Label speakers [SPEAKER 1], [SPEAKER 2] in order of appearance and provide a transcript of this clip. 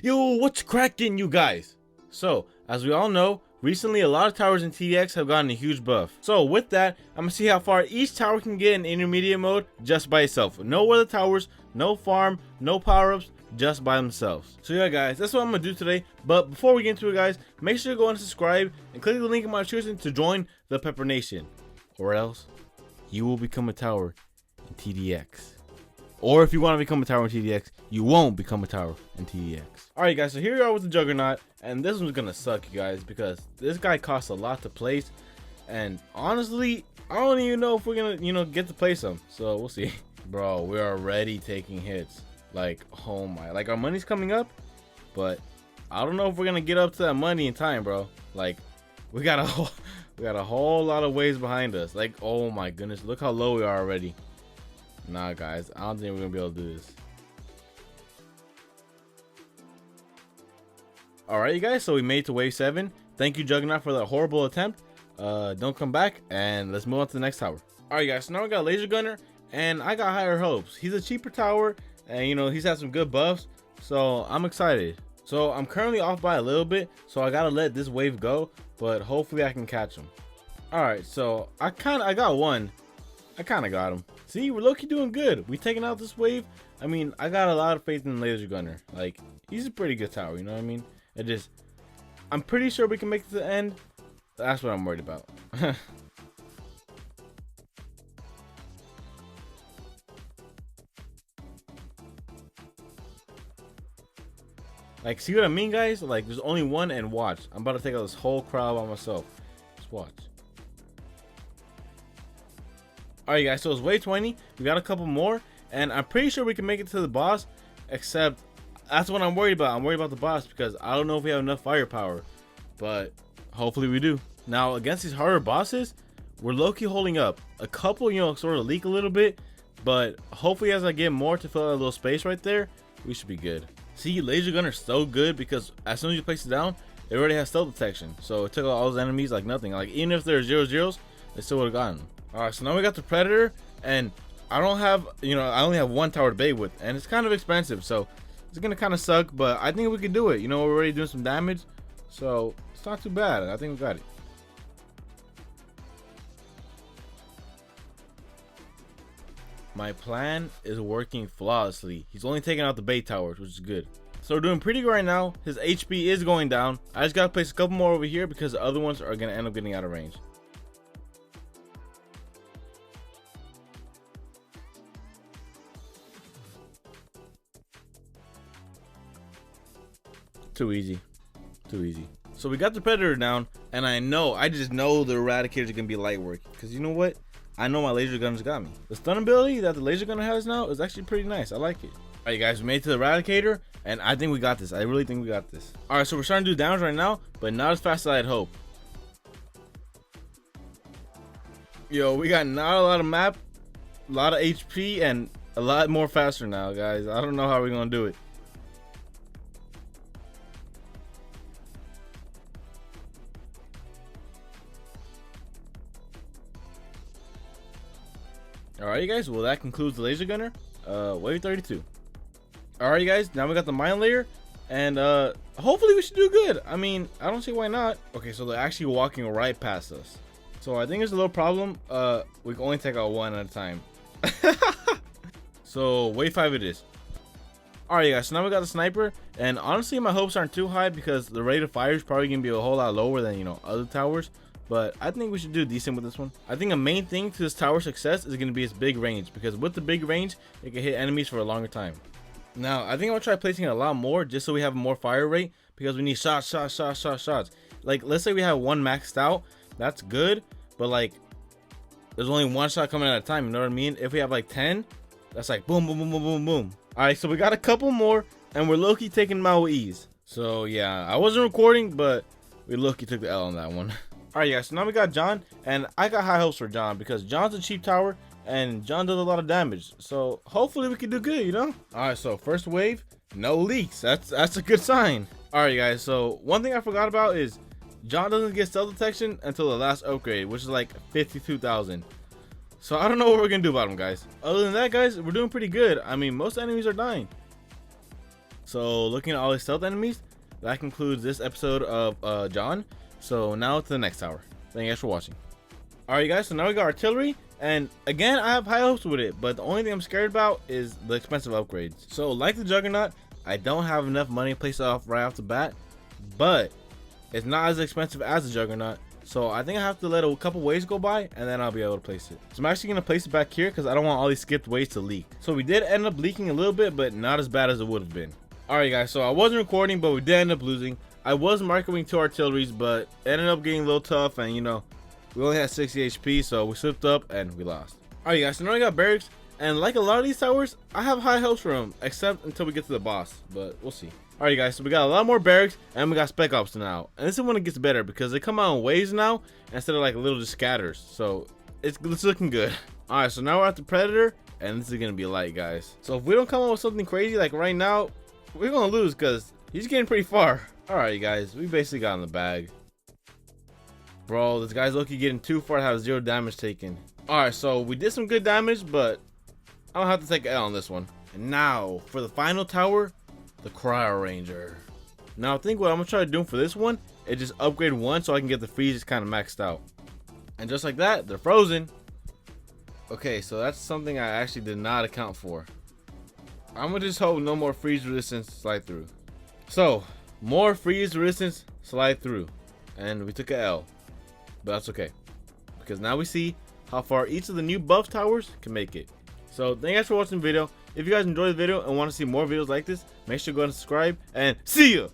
[SPEAKER 1] Yo, what's cracking, you guys? So, as we all know, recently a lot of towers in TDX have gotten a huge buff. So with that, I'm gonna see how far each tower can get in intermediate mode just by itself. No other towers, no farm, no power-ups, just by themselves. So yeah guys, that's what I'm gonna do today. But before we get into it guys, make sure to go and subscribe and click the link in my description to join the Pepper Nation. Or else, you will become a tower in TDX. Or if you want to become a tower in TDX, you won't become a tower in TDX. Alright guys, so here we are with the Juggernaut, and this one's gonna suck you guys because this guy costs a lot to place, and honestly, I don't even know if we're gonna, get to place him, so we'll see. Bro, we're already taking hits. Like, oh my, like our money's coming up, but I don't know if we're gonna get up to that money in time, bro. Like, we got a whole lot of waves behind us. Like, oh my goodness, look how low we are already. Nah guys, I don't think we're gonna be able to do this. Alright you guys, so we made it to wave 7. Thank you Juggernaut for that horrible attempt. Don't come back, and let's move on to the next tower. Alright guys, so now we got Laser Gunner, and I got higher hopes. He's a cheaper tower, and he's had some good buffs, so I'm excited. So I'm currently off by a little bit, so I gotta let this wave go, but hopefully I can catch him. Alright, so I got one. I kinda got him. See, we're low-key doing good. We taking out this wave. I mean, I got a lot of faith in Laser Gunner. Like, he's a pretty good tower, you know what I mean? I'm pretty sure we can make it to the end. That's what I'm worried about. Like, see what I mean, guys? Like, there's only one, and watch. I'm about to take out this whole crowd by myself. Just watch. Alright guys, so it's wave 20. We got a couple more, and I'm pretty sure we can make it to the boss, except that's what I'm worried about. I'm worried about the boss because I don't know if we have enough firepower, but hopefully we do. Now against these harder bosses, we're low-key holding up. A couple, sort of leak a little bit, but hopefully as I get more to fill out a little space right there, we should be good. See, Laser Gunner's so good because as soon as you place it down, it already has stealth detection, so it took out all those enemies like nothing. Like, even if they're 0-0s, they still would have gotten them. Alright, so now we got the Predator, and I don't have, I only have one tower to bait with, and it's kind of expensive, so it's gonna kind of suck, but I think we can do it. We're already doing some damage, so it's not too bad. I think we got it. My plan is working flawlessly. He's only taking out the bait towers, which is good. So we're doing pretty good right now. His HP is going down. I just gotta place a couple more over here because the other ones are gonna end up getting out of range. Too easy. So we got the Predator down, and I just know the Eradicators are gonna be light work, because you know what, I know my Laser Gunner's got me. The stun ability that the Laser Gunner has now is actually pretty nice. I like it. Alright guys, we made it to the Eradicator, and I think we got this. I really think we got this. Alright, so we're starting to do damage right now, but not as fast as I'd hope. Yo, we got not a lot of map, a lot of HP, and a lot more faster now, guys. I don't know how we're gonna do it. Alright you guys, well that concludes the Laser Gunner. Wave 32. Alright you guys, now we got the Mlayer, and hopefully we should do good. I mean, I don't see why not. Okay, so they're actually walking right past us. So I think there's a little problem. We can only take out one at a time. So wave 5 it is. Alright guys, so now we got the sniper, and honestly my hopes aren't too high because the rate of fire is probably gonna be a whole lot lower than other towers. But I think we should do decent with this one. I think a main thing to this tower success is going to be its big range, because with the big range, it can hit enemies for a longer time. Now, I think I'm going to try placing it a lot more just so we have more fire rate, because we need shots. Like, let's say we have one maxed out, that's good, but like, there's only one shot coming at a time, you know what I mean? If we have like 10, that's like boom, boom, boom, boom, boom, boom. Alright, so we got a couple more, and we're low-key taking them out with ease. So yeah, I wasn't recording, but we low-key took the L on that one. Alright guys, so now we got John, and I got high hopes for John because John's a cheap tower and John does a lot of damage, so hopefully we can do good, Alright, so first wave, no leaks. That's a good sign. Alright guys, so one thing I forgot about is John doesn't get stealth detection until the last upgrade, which is like 52,000. So I don't know what we're gonna do about him, guys. Other than that, guys, we're doing pretty good. I mean, most enemies are dying. So looking at all these stealth enemies, that concludes this episode of John. So now to the next tower. Thank you guys for watching. Alright guys, so now we got artillery, and again I have high hopes with it, but the only thing I'm scared about is the expensive upgrades. So like the Juggernaut, I don't have enough money to place it off right off the bat, but it's not as expensive as the Juggernaut. So I think I have to let a couple waves go by, and then I'll be able to place it. So I'm actually going to place it back here because I don't want all these skipped waves to leak. So we did end up leaking a little bit, but not as bad as it would have been. Alright guys, so I wasn't recording, but we did end up losing. I was microwaving 2 artilleries, but it ended up getting a little tough, and you know, we only had 60 HP, so we slipped up and we lost. Alright guys, so now we got barracks, and like a lot of these towers, I have high hopes for them, except until we get to the boss, but we'll see. Alright guys, so we got a lot more barracks, and we got spec ops now, and this is when it gets better because they come out in waves now instead of like little just scatters, so it's looking good. Alright, so now we're at the Predator, and this is gonna be light, guys. So if we don't come up with something crazy like right now, we're gonna lose because he's getting pretty far. Alright you guys, we basically got in the bag. Bro, this guy's lucky getting too far to have 0 damage taken. Alright, so we did some good damage, but I don't have to take an L on this one. And now for the final tower, the Cryo Ranger. Now I think what I'm gonna try to do for this one is just upgrade 1 so I can get the freeze kind of maxed out. And just like that, they're frozen. Okay, so that's something I actually did not account for. I'm gonna just hope no more freeze resistance slide through. So more freeze resistance slide through, and we took a L, but that's okay because now we see how far each of the new buff towers can make it. So thank you guys for watching the video. If you guys enjoyed the video and want to see more videos like this, make sure to go ahead and subscribe, and see ya.